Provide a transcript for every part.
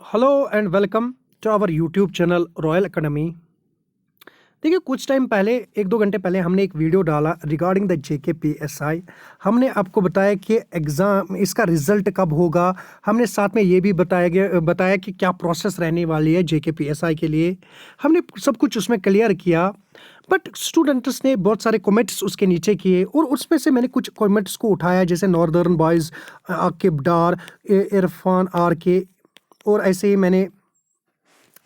Hello and welcome to our YouTube channel Royal Academy. देखिए, कुछ time पहले 1-2 घंटे पहले हमने एक वीडियो डाला रिगार्डिंग द JKPSI। हमने आपको बताया कि एग्ज़ाम इसका रिज़ल्ट कब होगा। हमने साथ में ये भी बताया कि क्या प्रोसेस रहने वाली है JKPSI के लिए। हमने सब कुछ उसमें क्लियर किया। बट स्टूडेंट्स ने बहुत सारे कमेंट्स उसके नीचे किए और उसमें से मैंने कुछ कमेंट्स को उठाया, जैसे नॉर्दर्न बॉयज़, आकिब डार, इरफान RK, और ऐसे ही मैंने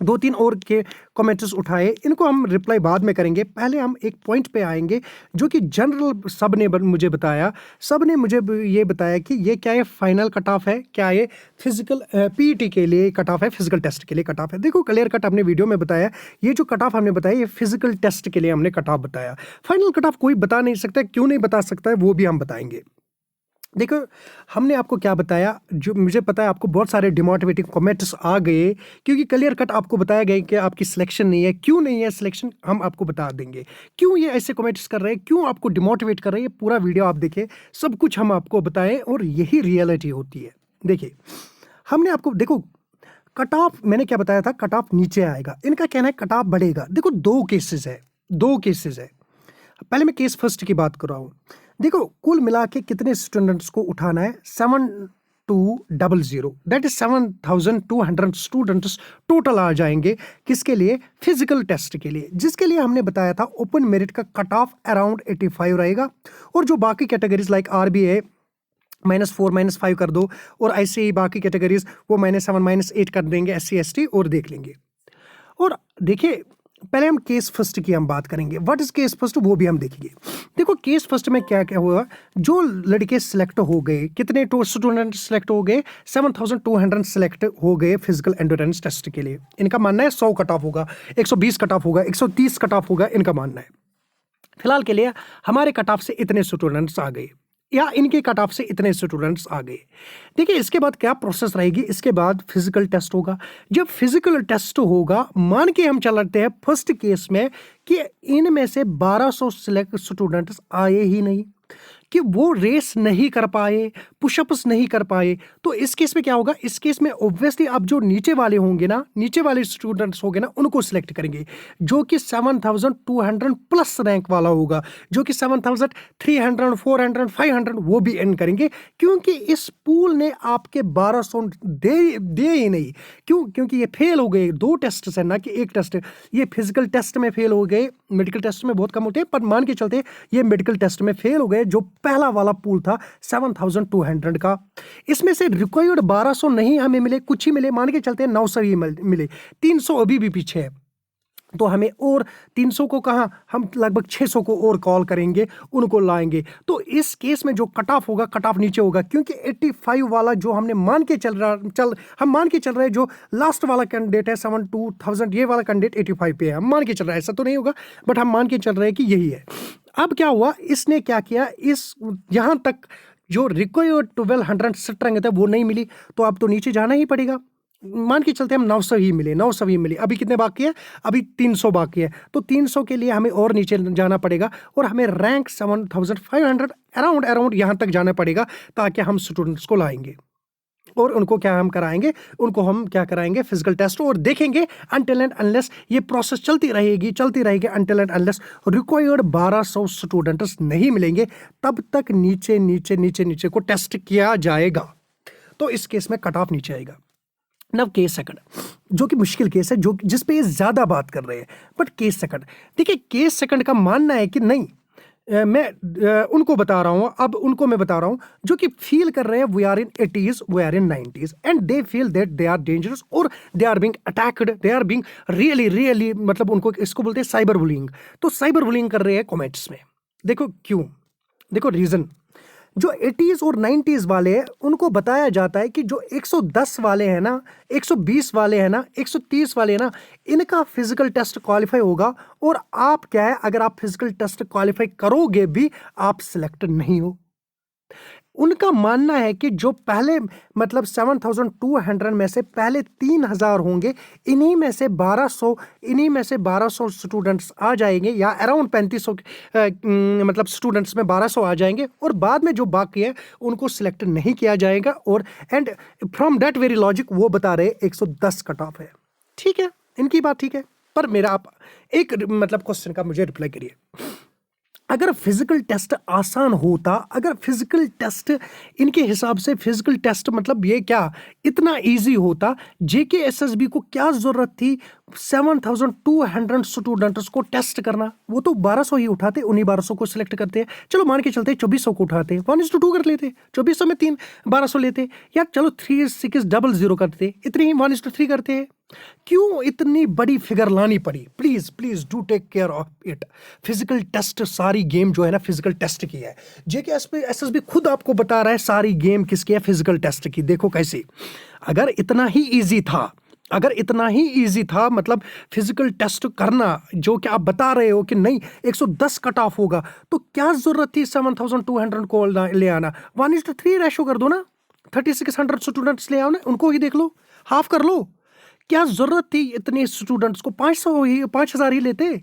2-3 और के कमेंट्स उठाए। इनको हम रिप्लाई बाद में करेंगे। पहले हम एक पॉइंट पे आएंगे जो कि जनरल मुझे बताया। सब ने मुझे ये बताया कि ये क्या, ये फाइनल कट ऑफ है, क्या ये फिजिकल PET के लिए कट ऑफ है, फिजिकल टेस्ट के लिए कट ऑफ है। देखो, क्लियर कट हमने वीडियो में बताया। ये जो कट ऑफ हमने बताया, ये फिजिकल टेस्ट के लिए हमने कट ऑफ बताया। फाइनल कट ऑफ कोई बता नहीं सकता, क्यों नहीं बता सकता है वो भी हम बताएंगे। देखो, हमने आपको क्या बताया, जो मुझे पता है आपको बहुत सारे डिमोटिवेटिंग कमेंट्स आ गए, क्योंकि क्लियर कट आपको बताया गया कि आपकी सिलेक्शन नहीं है। क्यों नहीं है सिलेक्शन, हम आपको बता देंगे। क्यों ये ऐसे कमेंट्स कर रहे हैं, क्यों आपको डिमोटिवेट कर रहे हैं, पूरा वीडियो आप देखें, सब कुछ हम आपको बताएं, और यही रियलिटी होती है। देखिए, हमने आपको, देखो, कट ऑफ मैंने क्या बताया था, कट ऑफ नीचे आएगा। इनका कहना है कट ऑफ बढ़ेगा। देखो, दो केसेस है, दो केसेस है। पहले मैं केस फर्स्ट की बात कर रहा हूँ। देखो, कुल मिला के कितने स्टूडेंट्स को उठाना है, 7200, दैट इज 7200 स्टूडेंट्स टोटल आ जाएंगे। किसके लिए? फिजिकल टेस्ट के लिए, जिसके लिए हमने बताया था ओपन मेरिट का कट ऑफ अराउंड 85 रहेगा। और जो बाकी कैटेगरीज लाइक RBA -4 -5 कर दो, और ऐसे ही बाकी कैटेगरीज वो -7 -8 कर देंगे, SC ST, और देख लेंगे। और देखिए, पहले हम केस फर्स्ट की हम बात करेंगे। व्हाट इज केस फर्स्ट, वो भी हम देखेंगे। देखो, केस फर्स्ट में क्या क्या हुआ। जो लड़के सिलेक्ट हो गए, कितने स्टूडेंट सिलेक्ट हो गए, 7200 सिलेक्ट हो गए फिजिकल एंड्योरेंस टेस्ट के लिए। इनका मानना है 100 कट ऑफ होगा, 120 कट ऑफ होगा, 130 कट ऑफ होगा, इनका मानना है। फिलहाल के लिए हमारे कट ऑफ से इतने स्टूडेंट्स आ गए, या इनके कट ऑफ से इतने स्टूडेंट्स आ गए। देखिए, इसके बाद क्या प्रोसेस रहेगी। इसके बाद फिजिकल टेस्ट होगा। जब फिजिकल टेस्ट होगा, मान के हम चलते हैं फर्स्ट केस में कि इनमें से 1200 सिलेक्ट स्टूडेंट्स आए ही नहीं, कि वो रेस नहीं कर पाए, पुशअप्स नहीं कर पाए, तो इस केस में क्या होगा। इस केस में ऑब्वियसली अब जो नीचे वाले होंगे ना, नीचे वाले स्टूडेंट्स होंगे ना, उनको सिलेक्ट करेंगे, जो कि 7200 प्लस रैंक वाला होगा, जो कि 7300 400 500 वो भी एंड करेंगे, क्योंकि इस पूल ने आपके 1200 दे ही नहीं। क्यों? क्योंकि ये फेल हो गए। 2 टेस्ट है ना कि एक टेस्ट। ये फिजिकल टेस्ट में फेल हो गए, मेडिकल टेस्ट में बहुत कम होते हैं, पर मान के चलते ये मेडिकल टेस्ट में फेल हो गए। जो पहला वाला पूल था 7200 का, इसमें से रिक्वायर्ड 1200 नहीं हमें मिले, कुछ ही मिले, मान के चलते हैं 900 ही मिले, 300 अभी भी पीछे है। तो हमें और 300 को कहाँ, हम लगभग 600 को और कॉल करेंगे, उनको लाएंगे। तो इस केस में जो कट ऑफ होगा, कट ऑफ नीचे होगा, क्योंकि 85 वाला जो हमने मान के हम मान के चल रहे हैं, जो लास्ट वाला कैंडिडेट है 72,000, ये वाला कैंडिडेट 85 पे है, हम मान के चल रहे हैं। ऐसा तो नहीं होगा, बट हम मान के चल रहे हैं कि यही है। अब क्या हुआ, इसने क्या किया, इस यहां तक जो रिक्वायर्ड 1200 स्ट्रेंथ है वो नहीं मिली, तो अब तो नीचे जाना ही पड़ेगा। मान के चलते हम 900 ही मिले, 900 ही मिले। अभी कितने बाकी है? अभी 300 बाकी है। तो 300 के लिए हमें और नीचे जाना पड़ेगा, और हमें रैंक 7500 अराउंड यहाँ तक जाना पड़ेगा, ताकि हम स्टूडेंट्स को लाएंगे। और उनको क्या हम कराएंगे, उनको हम क्या कराएंगे, फिजिकल टेस्ट, और देखेंगे अनटिल एंड अनलेस ये प्रोसेस चलती रहेगी until and unless required 1200 students नहीं मिलेंगे, तब तक नीचे को टेस्ट किया जाएगा। तो इस केस में कट ऑफ नीचे आएगा। नव केस सेकंड, जो कि मुश्किल केस है, जो जिस पे ये ज्यादा बात कर रहे हैं, बट केस सेकंड, देखिए, केस सेकंड का मानना है कि नहीं, मैं उनको बता रहा हूं, अब उनको मैं बता रहा हूं जो कि फील कर रहे हैं we are in 80s, we are in 90s, and they feel that they are dangerous, और they are being attacked, they are being really, मतलब उनको इसको बोलते हैं साइबर बुलिंग। तो साइबर बुलिंग कर रहे हैं कमेंट्स में। देखो क्यों, देखो रीजन। जो 80s और 90s वाले हैं, उनको बताया जाता है कि जो 110 वाले हैं ना, 120 वाले हैं ना, 130 वाले हैं ना, इनका फिजिकल टेस्ट क्वालिफाई होगा, और आप क्या है, अगर आप फिजिकल टेस्ट क्वालिफाई करोगे भी, आप सिलेक्ट नहीं हो। उनका मानना है कि जो पहले मतलब 7,200 में से पहले 3,000 होंगे, इन्हीं में से 1,200 स्टूडेंट्स आ जाएंगे, या अराउंड 3,500 मतलब स्टूडेंट्स में 1,200 आ जाएंगे, और बाद में जो बाकी है उनको सिलेक्ट नहीं किया जाएगा। और and from that very logic वो बता रहे 110 कट ऑफ है। ठीक है, इनकी बात ठीक है, पर मेरा आप एक मतलब क्वेश्चन का मुझे रिप्लाई करिए। अगर फिजिकल टेस्ट आसान होता, अगर फिजिकल टेस्ट इनके हिसाब से फिजिकल टेस्ट मतलब ये क्या इतना इजी होता, जेके एसएसबी को क्या जरूरत थी 7,200 स्टूडेंट्स को टेस्ट करना? वो तो 1,200 ही उठाते, उन्हीं 1,200 को सिलेक्ट करते हैं। चलो मान के चलते 2,400 को उठाते, 1:2 कर लेते, 2,400 में 1,200 लेते, या चलो 3,600 करते, इतनी ही 1:3 करते हैं। क्यों इतनी बड़ी फिगर लानी पड़ी? Please please do take care of it. Physical test, सारी गेम जो है ना फिजिकल टेस्ट की है। जेके एसएसबी खुद आपको बता रहा है सारी गेम किसकी है, फिजिकल टेस्ट की। देखो कैसे, अगर इतना ही इजी था, अगर इतना ही इजी था मतलब फिजिकल टेस्ट करना, जो कि आप बता रहे हो कि नहीं 110 कट ऑफ होगा, तो क्या जरूरत थी 7,200 को ले आना? 1:3 रेशो कर दो ना, 3,600 स्टूडेंट्स ले आओ ना, उनको ही देख लो, हाफ कर लो। क्या जरूरत थी इतने स्टूडेंट्स को? 5,000 ही लेते,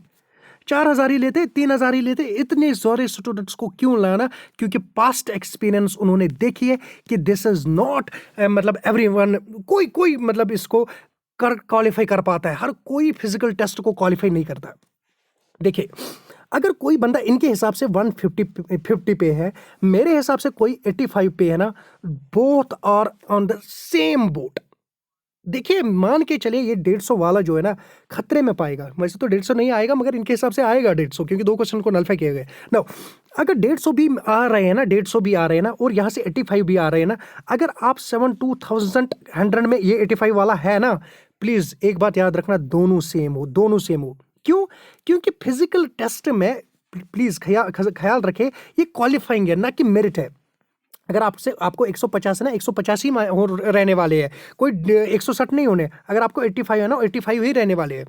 4,000 ही लेते, 3,000 ही लेते, इतने सारे स्टूडेंट्स को क्यों लाना? क्योंकि पास्ट एक्सपीरियंस उन्होंने देखी है कि दिस इज नॉट मतलब एवरीवन, कोई मतलब इसको क्वालिफाई कर पाता है, हर कोई फिजिकल टेस्ट को क्वालिफाई नहीं करता। देखिए, अगर कोई बंदा इनके हिसाब से 150 पे है, मेरे हिसाब से कोई 85 पे है ना, both are on the same boat. देखिए, मान के चलिए ये 150 वाला जो है ना खतरे में पाएगा, वैसे तो 150 नहीं आएगा, मगर इनके हिसाब से आएगा 150, क्योंकि 2 क्वेश्चन को नलफाई किए गए ना। अगर 150 भी आ रहे हैं ना, 150 भी आ रहे हैं ना, और यहाँ से 85 भी आ रहे हैं ना, अगर आप 7,200 में ये 85 वाला है ना, प्लीज एक बात याद रखना, दोनों सेम हो, दोनों सेम हो। क्यों? क्योंकि फिजिकल टेस्ट में प्लीज ख्याल रखे, ये क्वालिफाइंग है ना कि मेरिट है। अगर आपको 150 है ना, 150 ही रहने वाले हैं, कोई 160 नहीं होने। अगर आपको 85 है ना, 85 ही रहने वाले हैं।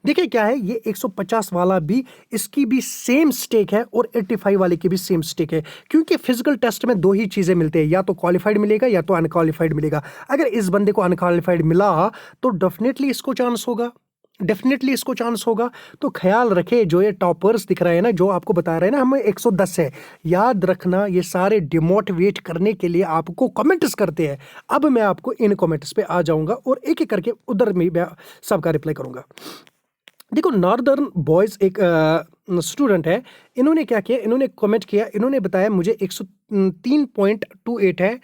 देखिए क्या है, ये 150 वाला भी, इसकी भी सेम स्टेक है, और 85 वाले की भी सेम स्टेक है। क्योंकि फिजिकल टेस्ट में 2 ही चीज़ें मिलते हैं, या तो क्वालिफाइड मिलेगा या तो अनक्वालिफाइड मिलेगा। अगर इस बंदे को अनक्वालिफाइड मिला तो डेफिनेटली इसको चांस होगा, डेफिनेटली इसको चांस होगा। तो ख्याल रखे, जो ये टॉपर्स दिख रहे हैं ना, जो आपको बता रहे हैं ना हमें 110 है, याद रखना ये सारे डिमोटिवेट करने के लिए आपको कमेंट्स करते हैं। अब मैं आपको इन कमेंट्स पे आ जाऊंगा और एक एक करके उधर में मैं सबका रिप्लाई करूंगा। देखो, नॉर्दर्न बॉयज एक स्टूडेंट है, इन्होंने क्या किया, इन्होंने कमेंट किया, इन्होंने बताया मुझे 103.28 है।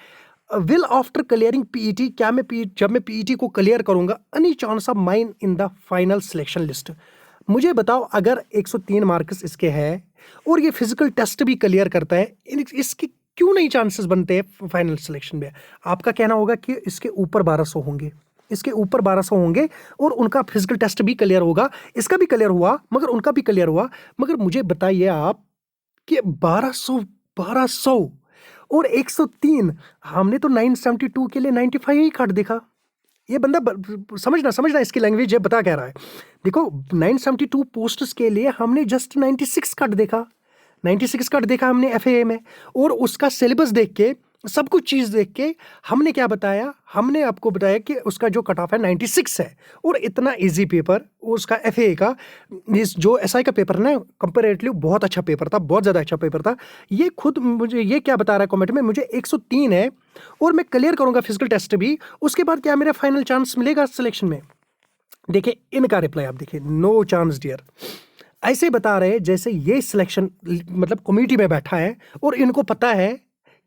विल आफ्टर क्लियरिंग पीईटी, क्या मैं जब मैं पीईटी को क्लियर करूंगा, any chance of mine in the final selection list? मुझे बताओ, अगर 103 मार्क्स इसके हैं और ये फिजिकल टेस्ट भी क्लियर करता है, इसके क्यों नहीं चांसेस बनते हैं फाइनल सिलेक्शन में? आपका कहना होगा कि इसके ऊपर 1,200 होंगे, इसके ऊपर 1,200 होंगे, और उनका फिजिकल टेस्ट भी क्लियर होगा, इसका भी क्लियर हुआ, मगर उनका भी क्लियर हुआ। मगर मुझे बताइए आप कि 1,200 और 103, हमने तो 972 के लिए 95 ही काट देखा। ये बंदा समझना इसकी लैंग्वेज है, बता क्या रहा है। देखो, 972 पोस्ट्स के लिए हमने जस्ट 96 काट देखा, 96 काट देखा हमने एफएए में, और उसका सिलेबस देख के, सब कुछ चीज़ देख के हमने क्या बताया, हमने आपको बताया कि उसका जो कट ऑफ है 96 है, और इतना इजी पेपर उसका एफएए का, इस जो एसआई का पेपर ना कंपैरेटिवली बहुत अच्छा पेपर था, बहुत ज़्यादा अच्छा पेपर था। ये खुद मुझे ये क्या बता रहा है कमेंट में, मुझे 103 है और मैं क्लियर करूँगा फिजिकल टेस्ट भी, उसके बाद क्या मेरा फाइनल चांस मिलेगा सिलेक्शन में? देखिए इनका रिप्लाई आप देखिए, नो चांस डियर। ऐसे बता रहे हैं जैसे ये सिलेक्शन मतलब कमेटी में बैठा है और इनको पता है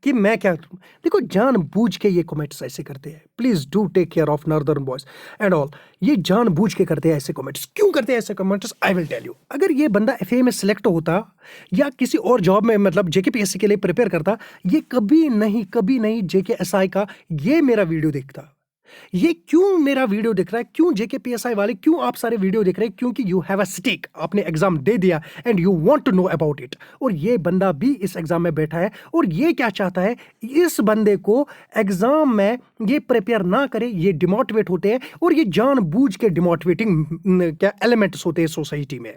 कि मैं क्या। देखो, जानबूझ के ये कमेंट्स ऐसे करते हैं। Please do take care of northern boys and all. ये जानबूझ के करते हैं ऐसे कमेंट्स। क्यों करते हैं ऐसे comments? I will tell you. अगर ये बंदा एफए में सिलेक्ट होता या किसी और जॉब में मतलब जेकेपीएससी के लिए प्रिपेयर करता, ये कभी नहीं जेकेएसआई का ये मेरा वीडियो देखता। ये क्यों मेरा वीडियो दिख रहा है, क्यों जेकेपीएसआई वाले, क्यों आप सारे वीडियो देख रहे हैं? क्योंकि यू हैव अ स्टेक, आपने एग्जाम दे दिया and you want to know about it. और ये बंदा भी इस एग्जाम में बैठा है और ये क्या चाहता है, इस बंदे को एग्जाम में ये प्रिपेयर ना करे, ये डिमोटिवेट होते हैं और ये जानबूझ के डिमोटिवेटिंग क्या एलिमेंट्स होते हैं सोसाइटी में।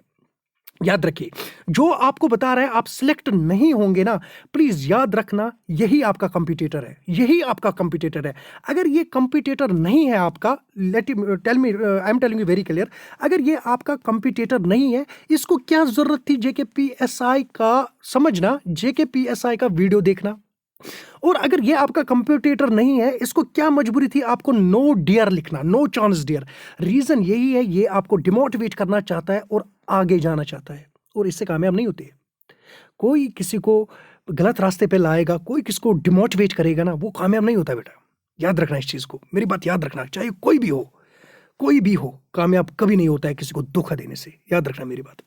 याद रखिए, जो आपको बता रहा है आप सिलेक्ट नहीं होंगे ना, प्लीज याद रखना, यही आपका कंपटीटर है, यही आपका कंपटीटर है। अगर ये कंपटीटर नहीं है आपका, let tell me, I am telling you very clear, अगर ये आपका कंपटीटर नहीं है, इसको क्या जरूरत थी जेकेपीएसआई का समझना, जेकेपीएसआई का वीडियो देखना। और अगर ये आपका कंपटीटर नहीं है, इसको क्या मजबूरी थी आपको नो डियर लिखना, नो चांस डियर। रीजन यही है, ये आपको डिमोटिवेट करना चाहता है और आगे जाना चाहता है, और इससे कामयाब नहीं होते। कोई किसी को गलत रास्ते पे लाएगा, कोई किसको डिमोटिवेट करेगा ना, वो कामयाब नहीं होता बेटा। याद रखना इस चीज को, मेरी बात याद रखना, चाहे कोई भी हो, कोई भी हो, कामयाब कभी नहीं होता है किसी को धोखा देने से। याद रखना मेरी बात।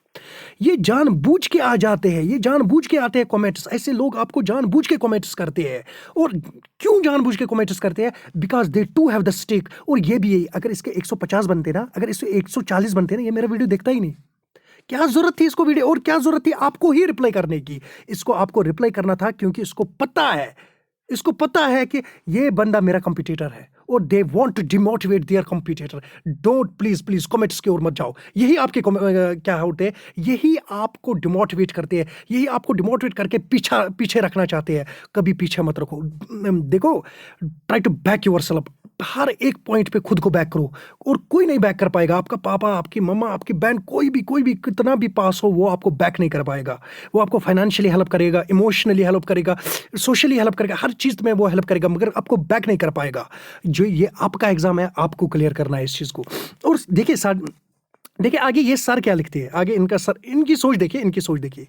ये जानबूझ के आ जाते हैं, ये जानबूझ के आते हैं कमेंट्स, ऐसे लोग आपको जानबूझ के कमेंट्स करते हैं। और क्यों जानबूझ के कमेंट्स करते हैं? Because they to have the stake. और ये भी यही, अगर इसके 150 बनते ना, अगर इसके 140 बनते ना, ये मेरा वीडियो देखता ही नहीं। क्या जरूरत थी इसको वीडियो, और क्या जरूरत थी आपको ही रिप्लाई करने की? इसको आपको रिप्लाई करना था क्योंकि इसको पता है, इसको पता है कि ये बंदा मेरा कंपटीटर है और they want to demotivate their competitor. Don't, please please comments की ओर मत जाओ। यही आपके क्या होते हैं, यही आपको डिमोटिवेट करते हैं, यही आपको डिमोटिवेट करके पीछे रखना चाहते हैं। कभी पीछे मत रखो। देखो, ट्राई टू बैक योरसेल्फ। हर एक पॉइंट पे खुद को बैक करो, और कोई नहीं बैक कर पाएगा। आपका पापा, आपकी मम्मा, आपकी बहन, कोई भी कितना भी पास हो, वो आपको बैक नहीं कर पाएगा। वो आपको फाइनेंशियली हेल्प करेगा, इमोशनली हेल्प करेगा, सोशली हेल्प करेगा, हर चीज़ में वो हेल्प करेगा, मगर आपको बैक नहीं कर पाएगा। जो ये आपका एग्जाम है, आपको क्लियर करना है इस चीज़ को। और देखिए सर, देखिए आगे ये सर क्या लिखते हैं, आगे इनका सर, इनकी सोच देखिए, इनकी सोच देखिए।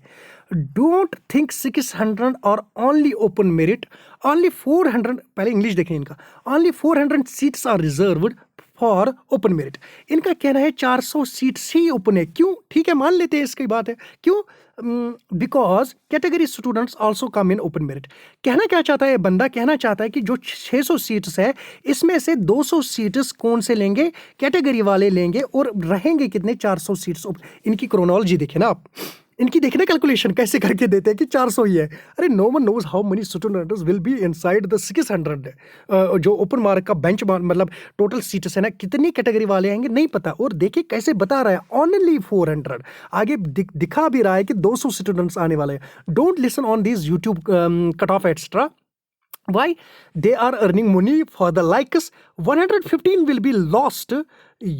डोंट थिंक 600 और ओनली ओपन मेरिट, ओनली 400, पहले इंग्लिश देखें इनका, only 400 seats are reserved for open merit. इनका कहना है 400 सीट्स ही ओपन है। क्यों? ठीक है, मान लेते हैं इसकी बात है। क्यों? Because category students also come in open merit. कहना क्या चाहता है बंदा? कहना चाहता है कि जो 600 सीट्स है, इसमें से 200 सीट्स कौन से लेंगे? कैटेगरी वाले लेंगे, और रहेंगे कितने? 400 सीट्स। इनकी क्रोनोलॉजी देखे ना आप, इनकी देखना कैलकुलेशन कैसे करके देते हैं कि 400 ही है। अरे no one knows how many students will be inside the 600। जो ओपन मार्क का बेंच मार्क, मतलब टोटल सीट्स है ना, कितनी कैटेगरी वाले आएंगे नहीं पता। और देखिए कैसे बता रहा है, ओनली 400। आगे दिखा भी रहा है कि 200 स्टूडेंट्स आने वाले हैं। Don't listen on this YouTube cut off extra. Why? They are earning money for the likes. 115 will be lost.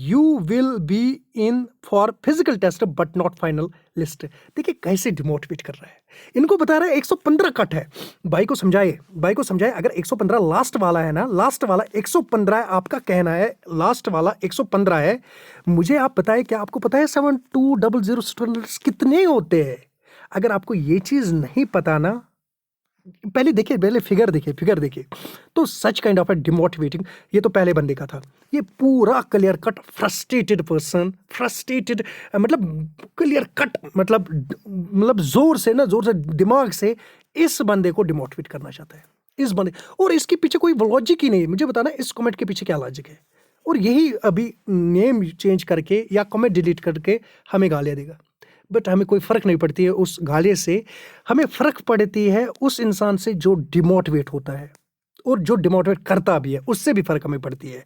You will be in for physical test but not final list. देखिए कैसे demotivate कर रहा है। इनको बता रहा है 115 cut है। भाई को समझाए, भाई को समझाए, अगर 115 लास्ट वाला है ना, लास्ट वाला 115 है, आपका कहना है लास्ट वाला 115 है। मुझे आप बताएं, क्या आपको पता है 7200 स्टूडेंट्स कितने होते हैं? अगर आपको ये चीज़ नहीं पता ना, पहले देखिए, पहले फिगर देखिए, फिगर देखिए, तो such kind of A demotivating. ये तो पहले बंदे का था, ये पूरा clear cut frustrated person, frustrated मतलब क्लियर कट, मतलब जोर से ना, जोर से दिमाग से इस बंदे को डिमोटिवेट करना चाहता है, इस बंदे। और इसके पीछे कोई लॉजिक ही नहीं। मुझे बताना इस कमेंट के पीछे क्या लॉजिक है। और यही अभी नेम चेंज करके या कमेंट डिलीट करके हमें गालियाँ देगा, बट हमें कोई फ़र्क नहीं पड़ती है उस गाली से। हमें फ़र्क पड़ती है उस इंसान से जो डिमोटिवेट होता है, और जो डिमोटिवेट करता भी है, उससे भी फ़र्क हमें पड़ती है।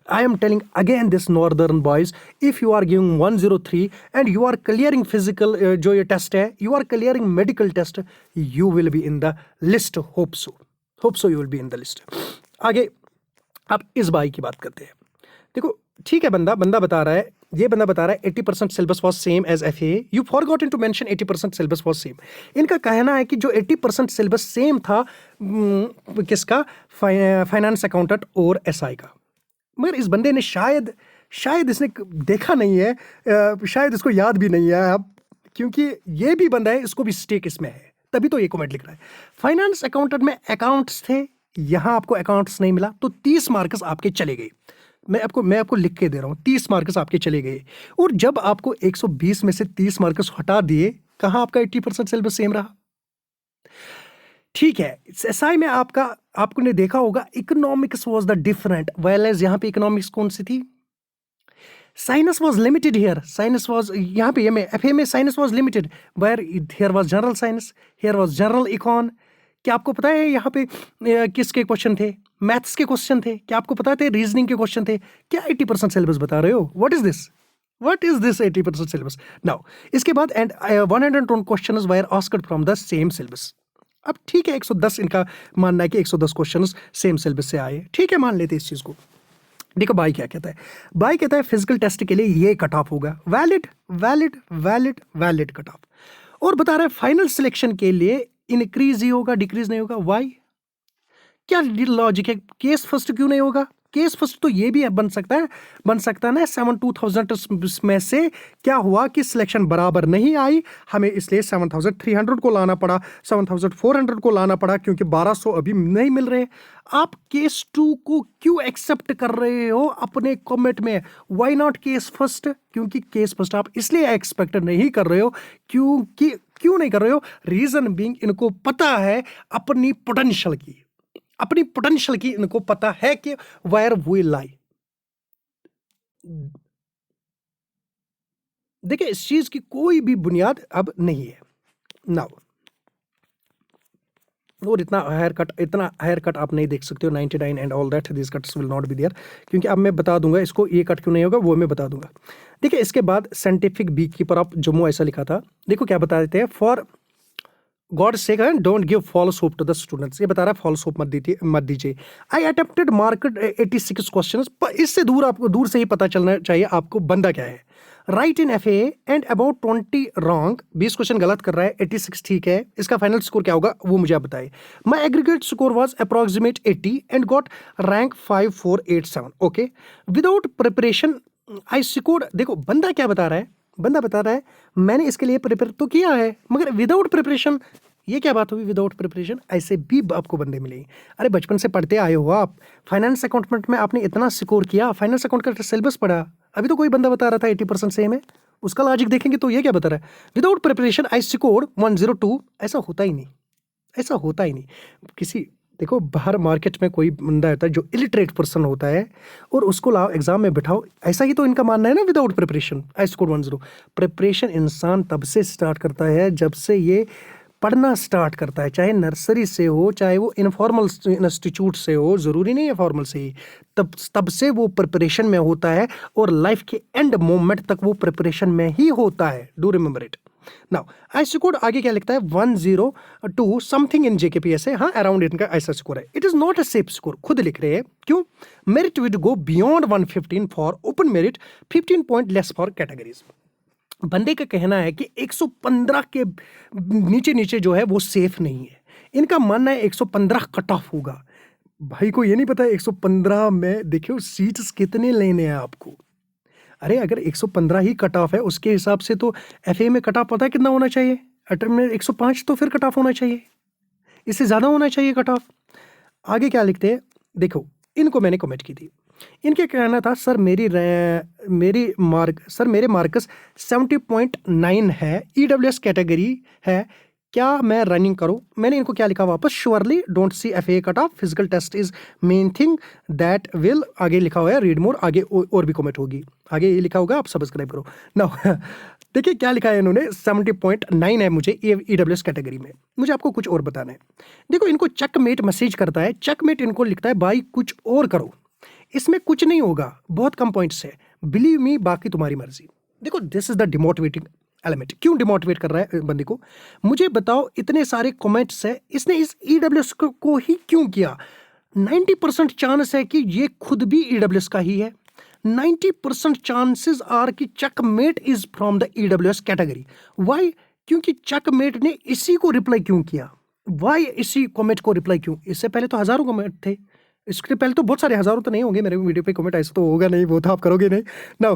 I am telling again this northern boys, if you are giving 103 and you are clearing physical जो ये टेस्ट है, you are clearing medical test, you will be in the list. Hope so you will be in the list. आगे आप इस भाई की बात करते हैं। देखो ठीक है, बंदा बता रहा है, ये बंदा बता रहा है 80% syllabus was same as FAA। You forgotten to mention 80% syllabus was same. इनका कहना है कि जो 80% सिलेबस सेम था किसका? फाइनेंस अकाउंटेंट और SI का। मगर इस बंदे ने शायद इसने देखा नहीं है, शायद इसको याद भी नहीं है अब, क्योंकि ये भी बंदा है, इसको भी स्टेक इसमें है, तभी तो ये कमेंट लिख रहा है। फाइनेंस अकाउंटेंट में अकाउंट्स थे, यहाँ आपको अकाउंट्स नहीं मिला, तो 30 मार्क्स आपके चले गए। मैं आपको लिख के दे रहा हूँ, 30 मार्क्स आपके चले गए। और जब आपको 120 में से 30 मार्क्स हटा दिए, कहाँ आपका 80% सिलेबस सेम रहा? ठीक है, SI में आपने देखा होगा economics was the different, whereas यहाँ पे इकोनॉमिक्स कौन सी थी? Science was limited here, science was यहाँ पे FA में science was limited, where here was general science, here was general econ. क्या आपको पता है यहाँ पे किसके क्वेश्चन थे? मैथ्स के क्वेश्चन थे। क्या आपको पता थे रीजनिंग के क्वेश्चन थे? क्या 80% सिलेबस बता रहे हो? What is this? What is this 80% syllabus? Now, इसके बाद and 110 questions were asked from the same syllabus. अब ठीक है 110 इनका मानना है कि 110 क्वेश्चंस सेम सिलेबस से आए, ठीक है मान लेते इस चीज़ को। देखो बाई क्या कहता है, बाई कहता है फिजिकल टेस्ट के लिए ये कट ऑफ होगा, valid valid valid valid cut off, और बता रहा है फाइनल सिलेक्शन के लिए इंक्रीज ही होगा, डिक्रीज नहीं होगा। वाई? क्या लॉजिक है? केस फर्स्ट क्यों नहीं होगा? केस फर्स्ट तो ये भी बन सकता है ना 7,200 में से क्या हुआ कि सिलेक्शन बराबर नहीं आई, हमें इसलिए 7,300 को लाना पड़ा, 7,400 को लाना पड़ा, क्योंकि 1,200 अभी नहीं मिल रहे। आप केस 2 को क्यों एक्सेप्ट कर रहे हो अपने कमेंट में? Why not case first? क्योंकि केस फर्स्ट आप इसलिए एक्सपेक्ट नहीं कर रहे हो क्योंकि क्यों नहीं कर रहे हो? रीजन बीइंग इनको पता है अपनी पोटेंशियल की इनको पता है कि वेयर वी लाई। देखिए इस चीज की कोई भी बुनियाद अब नहीं है नाउ, और इतना हायर कट आप नहीं देख सकते हो 99 and all that, this cuts will not be there, क्योंकि अब मैं बता दूंगा इसको ये कट क्यों नहीं होगा, वो मैं बता दूंगा। देखिए इसके बाद scientific bee keeper of Jammu ऐसा लिखा था, देखो क्या बता देते हैं, फॉर गॉड से don't give false hope to the students, ये बता रहा है फॉल्स होप मत दीजिए। आई अटेम्प्टेड मार्केट 86 क्वेश्चंस, इससे आपको दूर से ही पता चलना चाहिए आपको बंदा क्या है। Right in F and about 20 wrong, 20 question गलत कर रहा है, 86 ठीक है, इसका फाइनल स्कोर क्या होगा वो मुझे आप बताइए। My aggregate score was approximate 80 and got rank 5487। Okay, without preparation I scored, देखो बंदा क्या बता रहा है, बंदा बता रहा है मैंने इसके लिए प्रिपेयर तो किया है मगर विदाउट प्रिपरेशन, ये क्या बात हुई विदाउट प्रिपरेशन? ऐसे भी आपको बंदे मिलेंगे। अरे बचपन से पढ़ते आए हो आप, फाइनेंस अकाउंटमेंट में आपने इतना स्कोर किया, फाइनेंस अकाउंट का सिलेबस पढ़ा, अभी तो कोई बंदा बता रहा था 80% सेम है, उसका लॉजिक देखेंगे तो ये क्या बता रहा है, विदाउट प्रिपरेशन आई स्कोर्ड 102। ऐसा होता ही नहीं, ऐसा होता ही नहीं। किसी देखो बाहर मार्केट में कोई बंदा होता है जो इलिटरेट पर्सन होता है और उसको लाओ एग्जाम में बिठाओ, ऐसा ही तो इनका मानना है ना, without preparation I score 100। Preparation इंसान तब से स्टार्ट करता है जब से ये पढ़ना स्टार्ट करता है, चाहे नर्सरी से हो, चाहे वो इनफॉर्मल इंस्टीट्यूट से हो, ज़रूरी नहीं है फॉर्मल से ही, तब से वो प्रिपरेशन में होता है और लाइफ के एंड मोमेंट तक वो प्रिपरेशन में ही होता है। Do remember it. Now I score आगे क्या लिखता है 102 समथिंग इन जेकेपीएसए, हाँ अराउंड इनका ऐसा स्कोर है। It is not a safe score, खुद लिख रहे हैं क्यों, merit will go beyond 115 for open merit, 15 point less for categories. बंदे का कहना है कि 115 के नीचे जो है वो सेफ नहीं है, इनका मानना है 115 कट ऑफ होगा। भाई को ये नहीं पता है 115 में देखियो सीट्स कितने लेने हैं आपको। अरे अगर 115 ही कट ऑफ है उसके हिसाब से तो एफए में कट ऑफ पता है कितना होना चाहिए, अटेम्प्ट में 105 तो फिर कट ऑफ होना चाहिए, इससे ज़्यादा होना चाहिए कट ऑफ। आगे क्या लिखते हैं देखो, इनको मैंने कमेंट की थी, इनके कहना था सर मेरे मार्क्स 70.9 है, ईडब्ल्यूएस कैटेगरी है, क्या मैं रनिंग करूं? मैंने इनको क्या लिखा वापस, surely don't see FA cut off, physical test is main thing that will, आगे लिखा हुआ है रीड मोर, आगे और भी कमेंट होगी, आगे ये लिखा होगा आप सब्सक्राइब करो नाउ। देखिए क्या लिखा है इन्होंने, 70.9 है मुझे ईडब्ल्यूएस कैटेगरी में। मुझे आपको कुछ और बताना है, देखो इनको चेकमेट मैसेज करता है, चेकमेट इनको लिखता है भाई कुछ और करो, इसमें कुछ नहीं होगा, बहुत कम पॉइंट्स है, बिलीव मी बाकी तुम्हारी मर्जी। देखो this is the demotivating element. क्यों डिमोटिवेट कर रहा है बंदे को, मुझे बताओ, इतने सारे कमेंट्स है, इसने इस ईडब्ल्यूएस को ही क्यों किया? 90% चांस है कि ये खुद भी ईडब्ल्यूएस का ही है, 90% चांसेस आर कि checkmate is from the EWS category. Why? क्योंकि चेकमेट ने इसी को रिप्लाई क्यों किया, व्हाई इसी कमेंट को रिप्लाई क्यों? इससे पहले तो हजारों कमेंट थे, इसके पहले तो बहुत सारे, हजारों तो नहीं होंगे मेरे वीडियो पे कमेंट, ऐसा तो होगा नहीं, वो तो आप करोगे नहीं ना।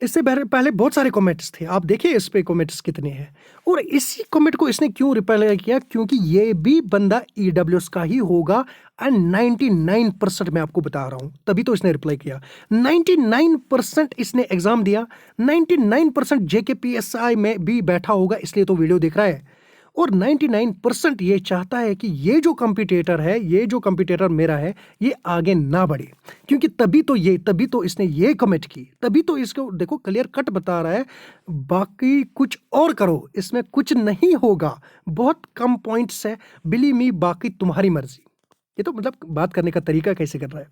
इससे पहले बहुत सारे कमेंट्स थे, आप देखिए इस पे कमेंट्स कितने हैं, और इसी कमेंट को इसने क्यों रिप्लाई किया? क्योंकि ये भी बंदा ईडब्ल्यूएस का ही होगा, एंड 99% मैं आपको बता रहा हूँ, तभी तो इसने रिप्लाई किया। 99% इसने एग्जाम दिया, 99% जेकेपीएसआई में भी बैठा होगा, इसलिए तो वीडियो देख रहा है, और 99% ये चाहता है कि ये जो कंपटीटर मेरा है ये आगे ना बढ़े, क्योंकि तभी तो इसने ये कमेंट की, तभी तो इसको देखो क्लियर कट बता रहा है बाकी कुछ और करो, इसमें कुछ नहीं होगा, बहुत कम पॉइंट्स है, बिलीव मी बाकी तुम्हारी मर्जी। ये तो मतलब बात करने का तरीका कैसे कर रहा है।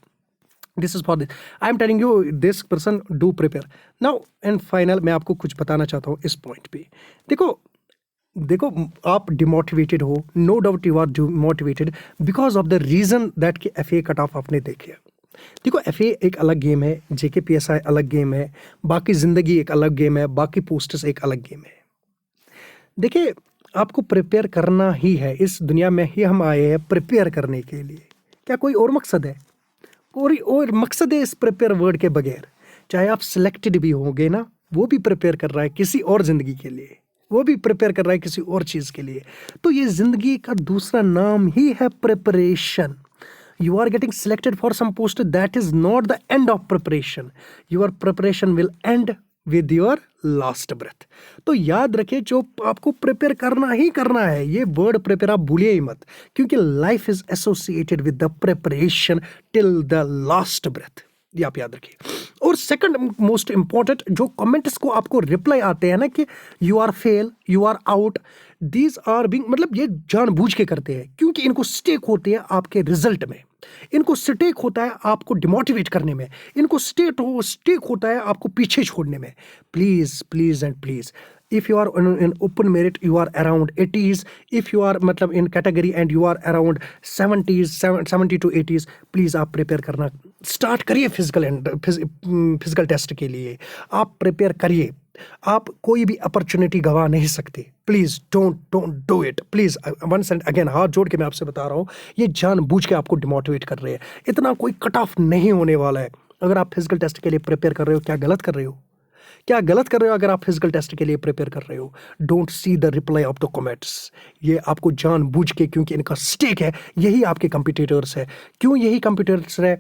This is for this, I am telling you this person do prepare now. And final मैं आपको कुछ बताना चाहता हूँ इस पॉइंट पे। देखो देखो आप डिमोटिवेटेड हो, no doubt you are demotivated because of the reason that कि FA कट ऑफ आपने देखे। देखो FA एक अलग गेम है, JK PSI अलग गेम है, बाकी ज़िंदगी एक अलग गेम है, बाकी पोस्टर्स एक अलग गेम है। देखिए आपको प्रिपेयर करना ही है, इस दुनिया में ही हम आए हैं प्रिपेयर करने के लिए। क्या कोई और मकसद है? कोई और मकसद है इस प्रिपेयर वर्ड के बगैर? चाहे आप सिलेक्टेड भी होंगे ना, वो भी प्रिपेयर कर रहा है किसी और ज़िंदगी के लिए, वो भी प्रिपेयर कर रहा है किसी और चीज़ के लिए। तो ये ज़िंदगी का दूसरा नाम ही है preparation. You are getting selected for some post, that is not the end of preparation. Your preparation will end with your last breath. तो याद रखिए जो आपको प्रिपेयर करना ही करना है, ये वर्ड प्रिपेयर आप भूलिए ही मत, क्योंकि life is associated with the preparation till the last breath, ये आप याद रखिए। और सेकंड मोस्ट इंपॉर्टेंट, जो कमेंट्स को आपको रिप्लाई आते हैं ना कि you are fail, you are out, these are being, मतलब ये जानबूझ के करते हैं, क्योंकि इनको स्टेक होते हैं आपके रिजल्ट में, इनको स्टेक होता है आपको डिमोटिवेट करने में, इनको स्टेक होता है आपको पीछे छोड़ने में। Please please and please, if you are in open merit you are around 80s, if you are मतलब in category and you are around 70s 70 to 80s, please आप प्रिपेयर करना स्टार्ट करिए। फिजिकल टेस्ट के लिए आप prepare करिए, आप कोई भी अपॉर्चुनिटी गंवा नहीं सकते। Please don't do it, please. Once and again हाथ जोड़ के मैं आपसे बता रहा हूँ, ये जानबूझ के आपको डिमोटिवेट कर रहे हैं। इतना कोई कट ऑफ नहीं होने वाला है। अगर आप फिजिकल टेस्ट के लिए प्रिपेयर कर रहे हो, क्या गलत कर रहे हो? क्या गलत कर रहे हो अगर आप फिजिकल टेस्ट के लिए प्रिपेयर कर रहे हो? Don't see the reply off the comments. ये आपको जानबूझ के, क्योंकि इनका स्टेक है, यही आपके कंपटीटर्स है। क्यों यही कंपटीटर्स है?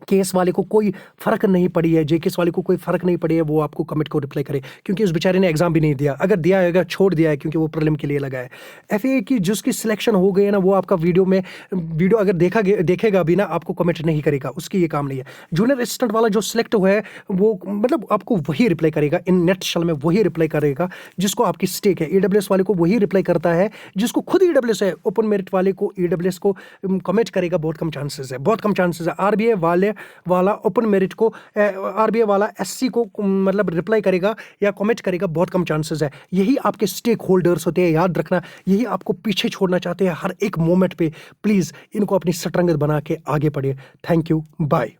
केस वाले को कोई फर्क नहीं पड़ी है, जेकेस वाले को कोई फर्क नहीं पड़ी है, वो आपको कमेंट को रिप्लाई करे, क्योंकि उस बेचारे ने एग्जाम भी नहीं दिया। अगर दिया है, अगर छोड़ दिया है, क्योंकि वो प्रीलिम के लिए लगा है। FA की जिसकी सिलेक्शन हो गई है ना, वो आपका वीडियो अगर देखेगा भी ना, आपको कमेंट नहीं करेगा, उसकी ये काम नहीं है। जूनियर असिस्टेंट वाला जो सिलेक्ट हुआ है, वो मतलब आपको वही रिप्लाई करेगा, इन नेट शल में वही रिप्लाई करेगा जिसको आपकी स्टेक है। EWS वाले को वही रिप्लाई करता है जिसको खुद EWS है। ओपन मेरिट वाले को EWS को कमेंट करेगा बहुत कम चांसेस है, बहुत कम चांसेस है। RBI वाला ओपन मेरिट को, RBI वाला SC को मतलब रिप्लाई करेगा या कमेंट करेगा, बहुत कम चांसेस है। यही आपके स्टेक होल्डर्स होते हैं, याद रखना। यही आपको पीछे छोड़ना चाहते हैं हर एक मोमेंट पे। प्लीज़ इनको अपनी स्ट्रेंथ बना के आगे बढ़िए। Thank you, bye.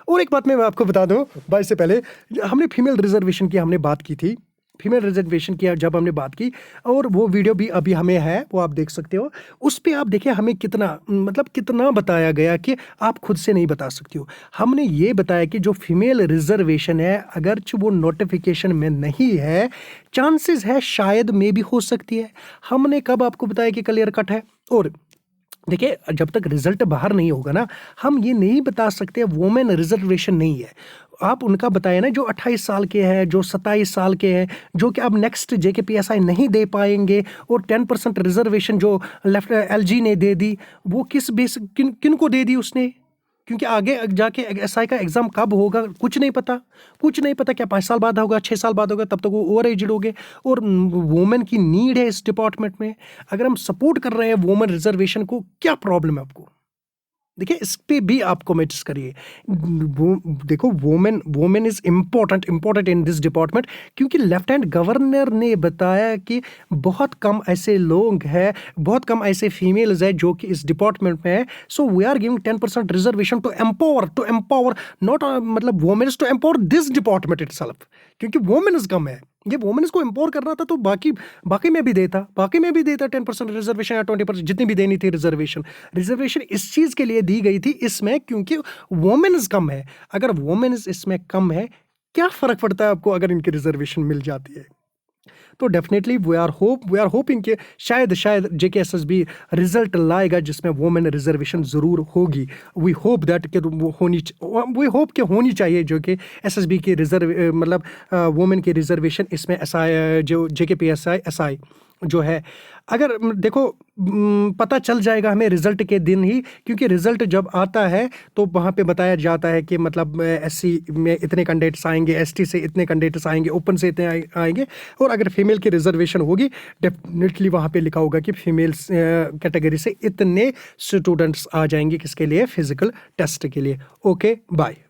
और एक बात मैं आपको बता दूं, बाय से पहले हमने फीमेल रिजर्वेशन की हमने बात की थी, फीमेल रिजर्वेशन की जब हमने बात की, और वो वीडियो भी अभी हमें है, वो आप देख सकते हो। उस पर आप देखिए हमें कितना बताया गया कि आप खुद से नहीं बता सकती हो। हमने ये बताया कि जो फीमेल रिजर्वेशन है, अगर वो नोटिफिकेशन में नहीं है, चांसेस है शायद में भी हो सकती है। हमने कब आपको बताया कि क्लियर कट है? और देखिए जब तक रिजल्ट बाहर नहीं होगा ना, हम ये नहीं बता सकते वुमेन रिजर्वेशन नहीं है। आप उनका बताए ना जो 28 साल के हैं, जो 27 साल के हैं, जो कि अब नेक्स्ट JKPSI नहीं दे पाएंगे, और 10% रिजर्वेशन जो लेफ्ट LG ने दे दी, वो किस बेस किन को दे दी उसने? क्योंकि आगे जाके SI का एग्ज़ाम कब होगा कुछ नहीं पता। क्या 5 साल बाद होगा, 6 साल बाद होगा, तब तक वो ओवर एजड हो गए। और वुमेन की नीड है इस डिपार्टमेंट में। अगर हम सपोर्ट कर रहे हैं वुमेन रिजर्वेशन को, क्या प्रॉब्लम है आपको? देखिए इस पे भी आप कमेंट्स करिए। देखो women is important in this department, क्योंकि लेफ्टिनेंट गवर्नर ने बताया कि बहुत कम ऐसे लोग हैं, बहुत कम ऐसे फीमेल्स हैं जो कि इस डिपार्टमेंट में है। So we are giving 10% reservation to empower not मतलब womens, to empower this department itself, क्योंकि वोमेन्स कम है। ये वोमेन्स को एम्पावर करना था तो बाकी में भी देता 10% रिजर्वेशन या 20%, जितनी भी देनी थी रिजर्वेशन इस चीज़ के लिए दी गई थी इसमें, क्योंकि वोमेन्स कम है। अगर वोमेन्स इसमें कम है, क्या फ़र्क पड़ता है आपको अगर इनकी रिजर्वेशन मिल जाती है? तो डेफिनेटली वी आर होपिंग कि शायद JKSSB रिजल्ट लाएगा जिसमें वुमेन रिजर्वेशन ज़रूर होगी। वी होप कि होनी चाहिए जो कि SSB की वुमेन की रिजर्वेशन इसमें SI जो JKPSI SI जो है अगर देखो पता चल जाएगा हमें रिजल्ट के दिन ही, क्योंकि रिजल्ट जब आता है तो वहाँ पे बताया जाता है कि मतलब एससी में इतने कैंडिडेट्स आएंगे, एसटी से इतने कैंडिडेट्स आएंगे, ओपन से इतने आएंगे, और अगर फीमेल की रिजर्वेशन होगी डेफिनेटली वहाँ पे लिखा होगा कि फीमेल कैटेगरी से इतने स्टूडेंट्स आ जाएंगे किसके लिए, फिजिकल टेस्ट के लिए। Okay bye.